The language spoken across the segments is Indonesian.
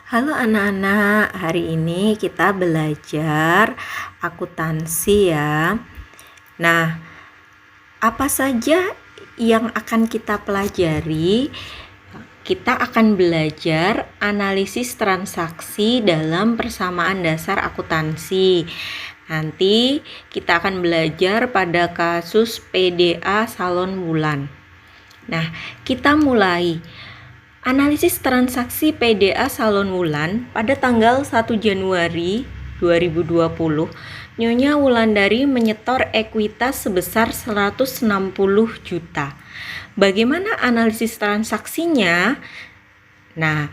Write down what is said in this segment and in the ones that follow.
Halo anak-anak, hari ini kita belajar akuntansi ya. Nah, apa saja yang akan kita pelajari? Kita akan belajar analisis transaksi dalam persamaan dasar akuntansi. Nanti kita akan belajar pada kasus PDA salon bulan. Nah, kita mulai. Analisis transaksi PDA salon wulan pada tanggal 1 Januari 2020, Nyonya Wulandari menyetor ekuitas sebesar 160 juta. Bagaimana analisis transaksinya? Nah,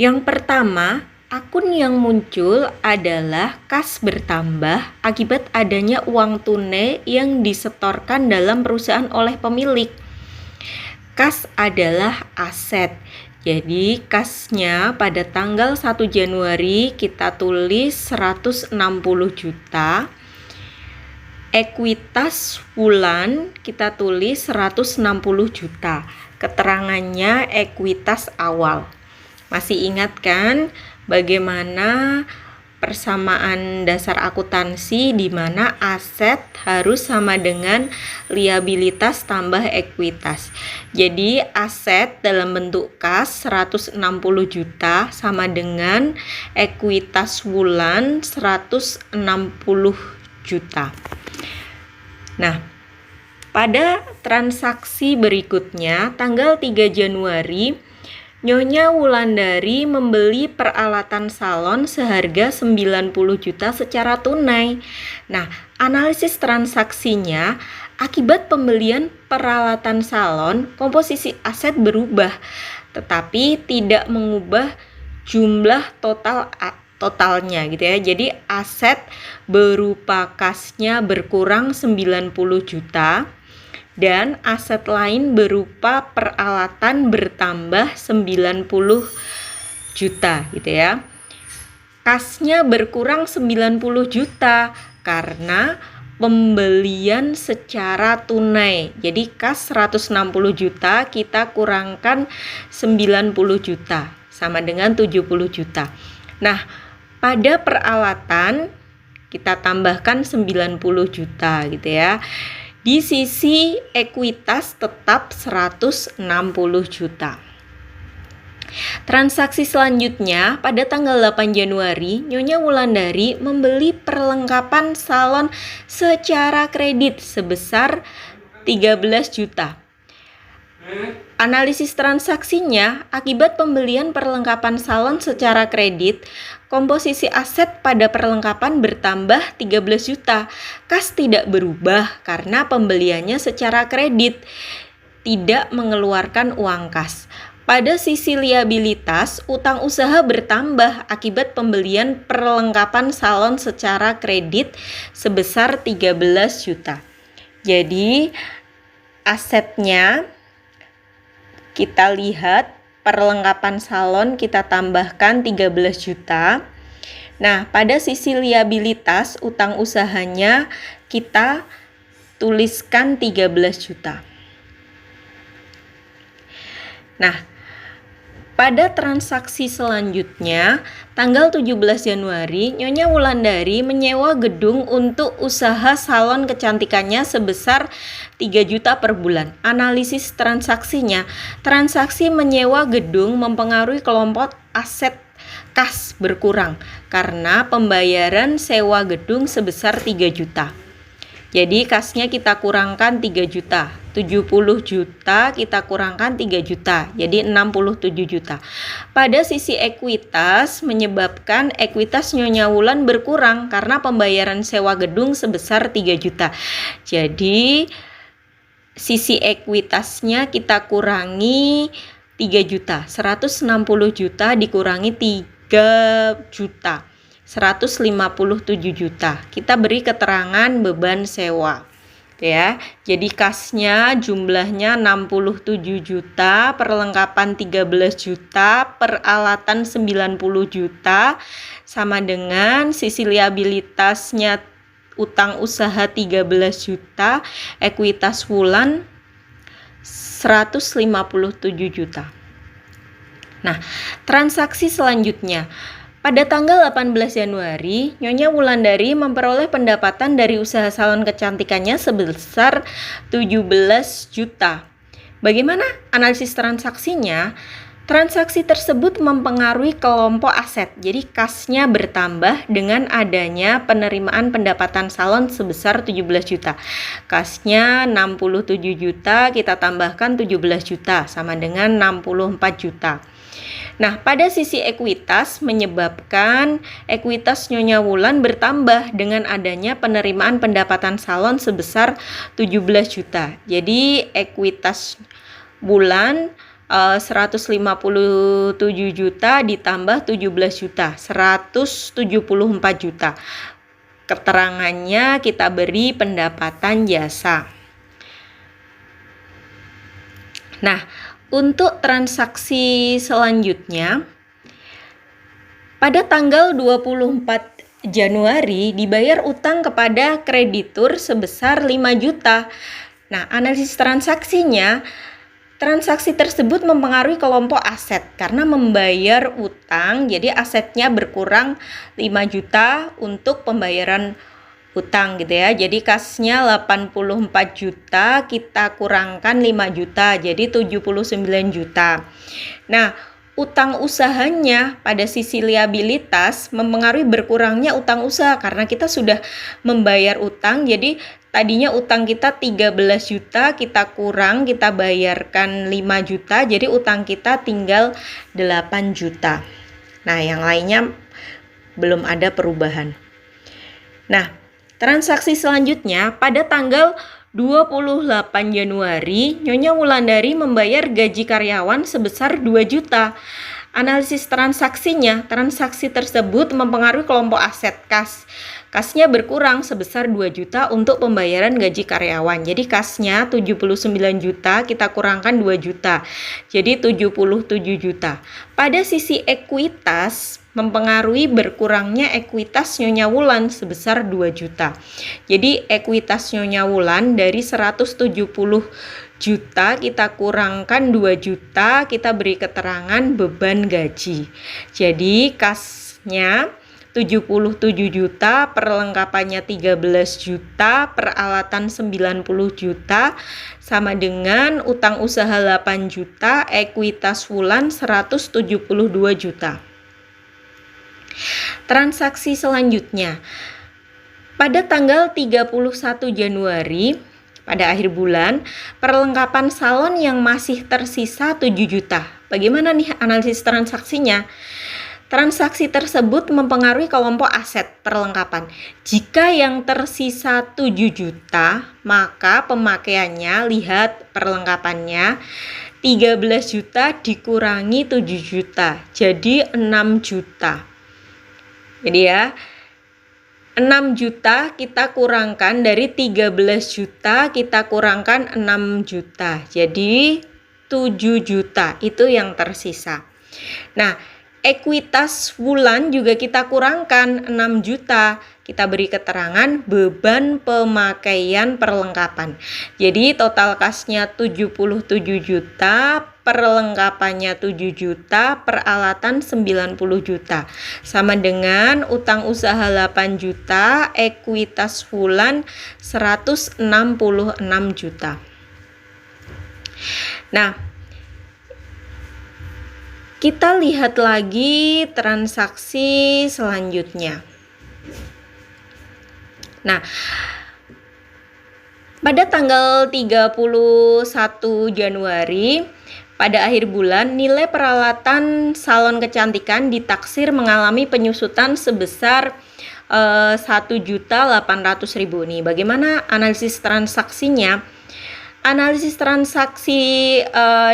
yang pertama, akun yang muncul adalah kas bertambah akibat adanya uang tunai yang disetorkan dalam perusahaan oleh pemilik. Kas adalah aset. Jadi kasnya pada tanggal 1 Januari kita tulis 160 juta. Ekuitas bulan kita tulis 160 juta. Keterangannya ekuitas awal. Masih ingat kan bagaimana persamaan dasar akuntansi di mana aset harus sama dengan liabilitas tambah ekuitas. Jadi aset dalam bentuk kas 160 juta sama dengan ekuitas bulan 160 juta. Nah, pada transaksi berikutnya tanggal 3 Januari Nyonya Wulandari membeli peralatan salon seharga 90 juta secara tunai. Nah, analisis transaksinya akibat pembelian peralatan salon, komposisi aset berubah, tetapi tidak mengubah jumlah totalnya gitu ya. Jadi aset berupa kasnya berkurang 90 juta. Dan aset lain berupa peralatan bertambah 90 juta gitu ya. Kasnya berkurang 90 juta karena pembelian secara tunai. Jadi kas 160 juta kita kurangkan 90 juta sama dengan 70 juta. Nah, pada peralatan kita tambahkan 90 juta gitu ya. Di sisi ekuitas tetap 160 juta. Transaksi selanjutnya pada tanggal 8 Januari, Nyonya Wulandari membeli perlengkapan salon secara kredit sebesar 13 juta. Analisis transaksinya akibat pembelian perlengkapan salon secara kredit, komposisi aset pada perlengkapan bertambah 13 juta. Kas tidak berubah karena pembeliannya secara kredit, tidak mengeluarkan uang kas. Pada sisi liabilitas, utang usaha bertambah akibat pembelian perlengkapan salon secara kredit sebesar 13 juta. Jadi, asetnya kita lihat perlengkapan salon kita tambahkan 13 juta. Nah, pada sisi liabilitas utang usahanya kita tuliskan 13 juta. Nah, pada transaksi selanjutnya, tanggal 17 Januari, Nyonya Wulandari menyewa gedung untuk usaha salon kecantikannya sebesar 3 juta per bulan. Analisis transaksinya, transaksi menyewa gedung mempengaruhi kelompok aset kas berkurang karena pembayaran sewa gedung sebesar 3 juta. Jadi kasnya kita kurangkan 3 juta. 70 juta kita kurangkan 3 juta, jadi 67 juta. Pada sisi ekuitas menyebabkan ekuitas Nyonya Wulan berkurang karena pembayaran sewa gedung sebesar 3 juta. Jadi sisi ekuitasnya kita kurangi 3 juta. 160 juta dikurangi 3 juta. 157 juta. Kita beri keterangan beban sewa. Ya, jadi kasnya jumlahnya 67 juta, perlengkapan 13 juta, peralatan 90 juta, sama dengan sisi liabilitasnya utang usaha 13 juta, ekuitas wulan 157 juta. Nah, transaksi selanjutnya. Pada tanggal 18 Januari, Nyonya Wulandari memperoleh pendapatan dari usaha salon kecantikannya sebesar 17 juta. Bagaimana analisis transaksinya? Transaksi tersebut mempengaruhi kelompok aset. Jadi kasnya bertambah dengan adanya penerimaan pendapatan salon sebesar 17 juta. Kasnya 67 juta, kita tambahkan 17 juta sama dengan 64 juta. Nah, pada sisi ekuitas menyebabkan ekuitas Nyonya Wulan bertambah dengan adanya penerimaan pendapatan salon sebesar 17 juta. Jadi ekuitas Wulan 157 juta ditambah 17 juta, 174 juta. Keterangannya kita beri pendapatan jasa. Nah, untuk transaksi selanjutnya, pada tanggal 24 Januari dibayar utang kepada kreditur sebesar 5 juta. Nah, analisis transaksinya, transaksi tersebut mempengaruhi kelompok aset karena membayar utang, jadi asetnya berkurang 5 juta untuk pembayaran utang gitu ya. Jadi kasnya 84 juta, kita kurangkan 5 juta, jadi 79 juta. Nah, utang usahanya pada sisi liabilitas mempengaruhi berkurangnya utang usaha karena kita sudah membayar utang. Jadi tadinya utang kita 13 juta, kita kurang, kita bayarkan 5 juta, jadi utang kita tinggal 8 juta. Nah, yang lainnya belum ada perubahan. Nah, transaksi selanjutnya pada tanggal 28 Januari, Nyonya Wulandari membayar gaji karyawan sebesar 2 juta. Analisis transaksinya, transaksi tersebut mempengaruhi kelompok aset kas. Kasnya berkurang sebesar 2 juta untuk pembayaran gaji karyawan. Jadi kasnya 79 juta, kita kurangkan 2 juta. Jadi 77 juta. Pada sisi ekuitas, mempengaruhi berkurangnya ekuitas Nyonya Wulan sebesar 2 juta. Jadi ekuitas Nyonya Wulan dari 170 juta kita kurangkan 2 juta, kita beri keterangan beban gaji. Jadi kasnya 77 juta, perlengkapannya 13 juta, peralatan 90 juta, sama dengan utang usaha 8 juta, ekuitas Wulan 172 juta. Transaksi selanjutnya, pada tanggal 31 Januari, pada akhir bulan, perlengkapan salon yang masih tersisa 7 juta. Bagaimana nih analisis transaksinya? Transaksi tersebut mempengaruhi kelompok aset perlengkapan. Jika yang tersisa 7 juta, maka pemakaiannya, lihat perlengkapannya, 13 juta dikurangi 7 juta, jadi 6 juta. Jadi ya, 6 juta kita kurangkan dari 13 juta, kita kurangkan 6 juta. Jadi 7 juta itu yang tersisa. Nah, ekuitas Wulan juga kita kurangkan 6 juta. Kita beri keterangan beban pemakaian perlengkapan. Jadi total kasnya 77 juta, perlengkapannya 7 juta, peralatan 90 juta. Sama dengan utang usaha 8 juta, ekuitas Wulan 166 juta. Nah, kita lihat lagi transaksi selanjutnya. Nah, pada tanggal 31 Januari, pada akhir bulan, nilai peralatan salon kecantikan ditaksir mengalami penyusutan sebesar 1.800.000 nih. Bagaimana analisis transaksinya? Analisis transaksi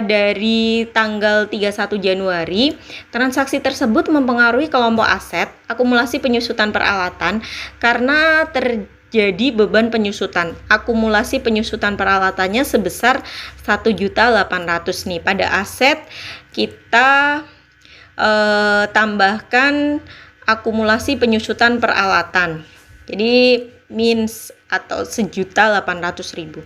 dari tanggal 31 Januari, transaksi tersebut mempengaruhi kelompok aset, akumulasi penyusutan peralatan karena terjadi beban penyusutan. Akumulasi penyusutan peralatannya sebesar 1.800.000 nih. Pada aset kita tambahkan akumulasi penyusutan peralatan. Jadi minus atau 1.800.000.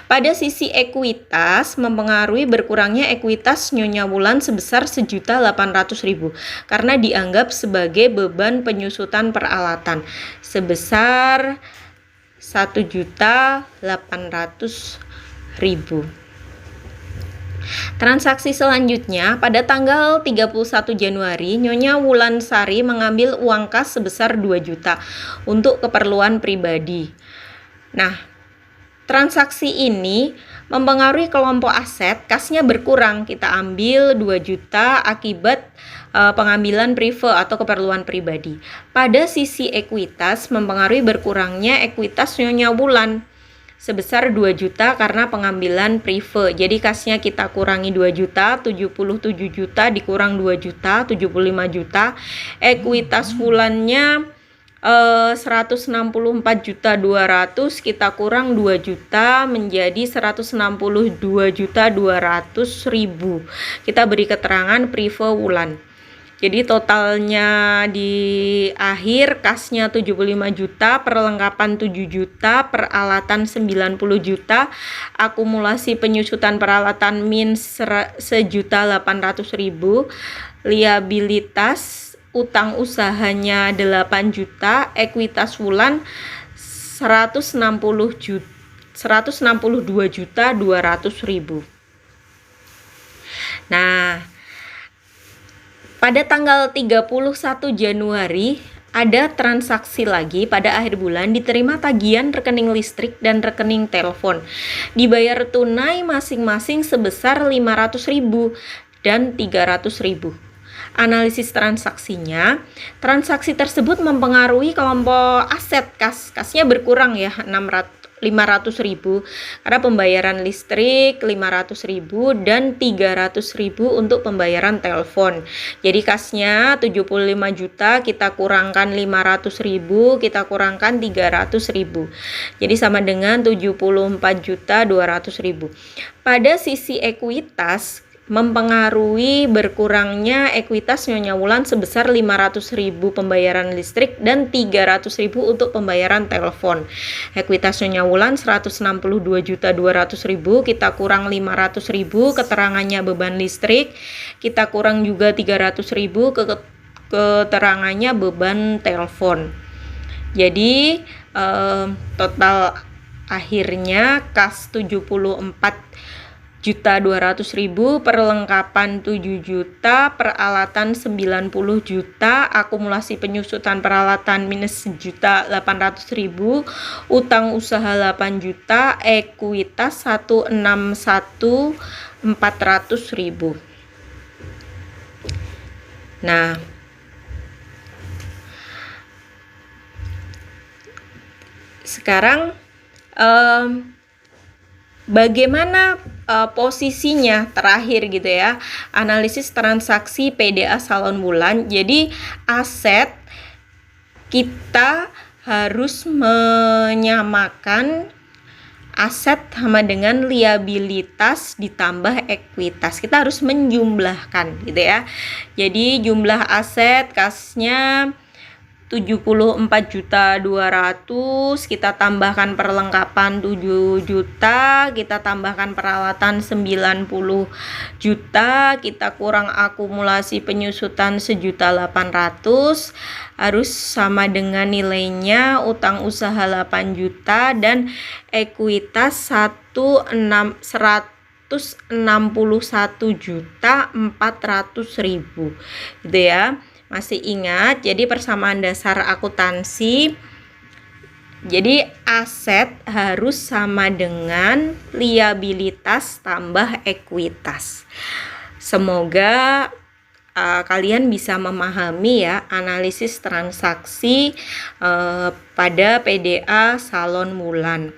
Pada sisi ekuitas, mempengaruhi berkurangnya ekuitas Nyonya Wulan sebesar 1.800.000 karena dianggap sebagai beban penyusutan peralatan sebesar 1.800.000. Transaksi selanjutnya, pada tanggal 31 Januari, Nyonya Wulansari mengambil uang kas sebesar 2 juta untuk keperluan pribadi. Nah, transaksi ini mempengaruhi kelompok aset, kasnya berkurang. Kita ambil 2 juta akibat pengambilan prive atau keperluan pribadi. Pada sisi ekuitas, mempengaruhi berkurangnya ekuitas Nyonya Wulan sebesar 2 juta karena pengambilan prive. Jadi kasnya kita kurangi 2 juta, 77 juta dikurang 2 juta, 75 juta. Ekuitas Wulannya 164.200.000, kita kurang 2 juta menjadi 162.200.000. Kita beri keterangan prive Wulan. Jadi totalnya di akhir kasnya 75 juta, perlengkapan 7 juta, peralatan 90 juta, akumulasi penyusutan peralatan min 1.800.000, liabilitas utang usahanya 8 juta, ekuitas Wulan 162.200.000. Nah, pada tanggal 31 Januari ada transaksi lagi. Pada akhir bulan diterima tagihan rekening listrik dan rekening telepon. Dibayar tunai masing-masing sebesar 500.000 dan 300.000. Analisis transaksinya, transaksi tersebut mempengaruhi kelompok aset kasnya berkurang ya 500.000 karena pembayaran listrik 500.000 dan 300.000 untuk pembayaran telepon. Jadi kasnya 75 juta, kita kurangkan 500.000, kita kurangkan 300.000. Jadi sama dengan 74.200.000. Pada sisi ekuitas, mempengaruhi berkurangnya ekuitas Nyonya Wulan sebesar 500.000 pembayaran listrik dan 300.000 untuk pembayaran telepon. Ekuitas Nyonya Wulan 162.200.000, kita kurang 500.000 keterangannya beban listrik, kita kurang juga 300.000 keterangannya beban telepon. Jadi total akhirnya kas 74.200.000, perlengkapan 7 juta, peralatan 90 juta, akumulasi penyusutan peralatan minus 1.800.000, utang usaha 8 juta, ekuitas 161.400.000. Nah, sekarang bagaimana posisinya terakhir gitu ya, analisis transaksi PDA Salon Wulan. Jadi aset kita harus menyamakan aset sama dengan liabilitas ditambah ekuitas. Kita harus menjumlahkan gitu ya. Jadi jumlah aset kasnya 74.200.000, kita tambahkan perlengkapan 7 juta, kita tambahkan peralatan 90 juta, kita kurang akumulasi penyusutan 1.800.000, harus sama dengan nilainya utang usaha 8 juta dan ekuitas 161.400.000 gitu ya. Masih ingat, jadi persamaan dasar akuntansi, jadi aset harus sama dengan liabilitas tambah ekuitas. Semoga kalian bisa memahami ya analisis transaksi pada PDA Salon Wulan.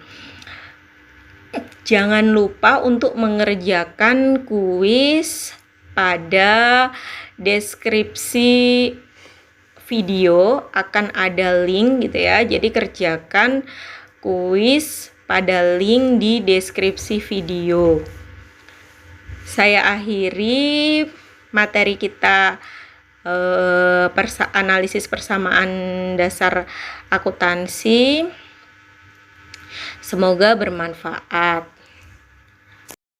Jangan lupa untuk mengerjakan kuis pada deskripsi video, akan ada link gitu ya. Jadi kerjakan kuis pada link di deskripsi video. Saya akhiri materi kita analisis persamaan dasar akuntansi. Semoga bermanfaat.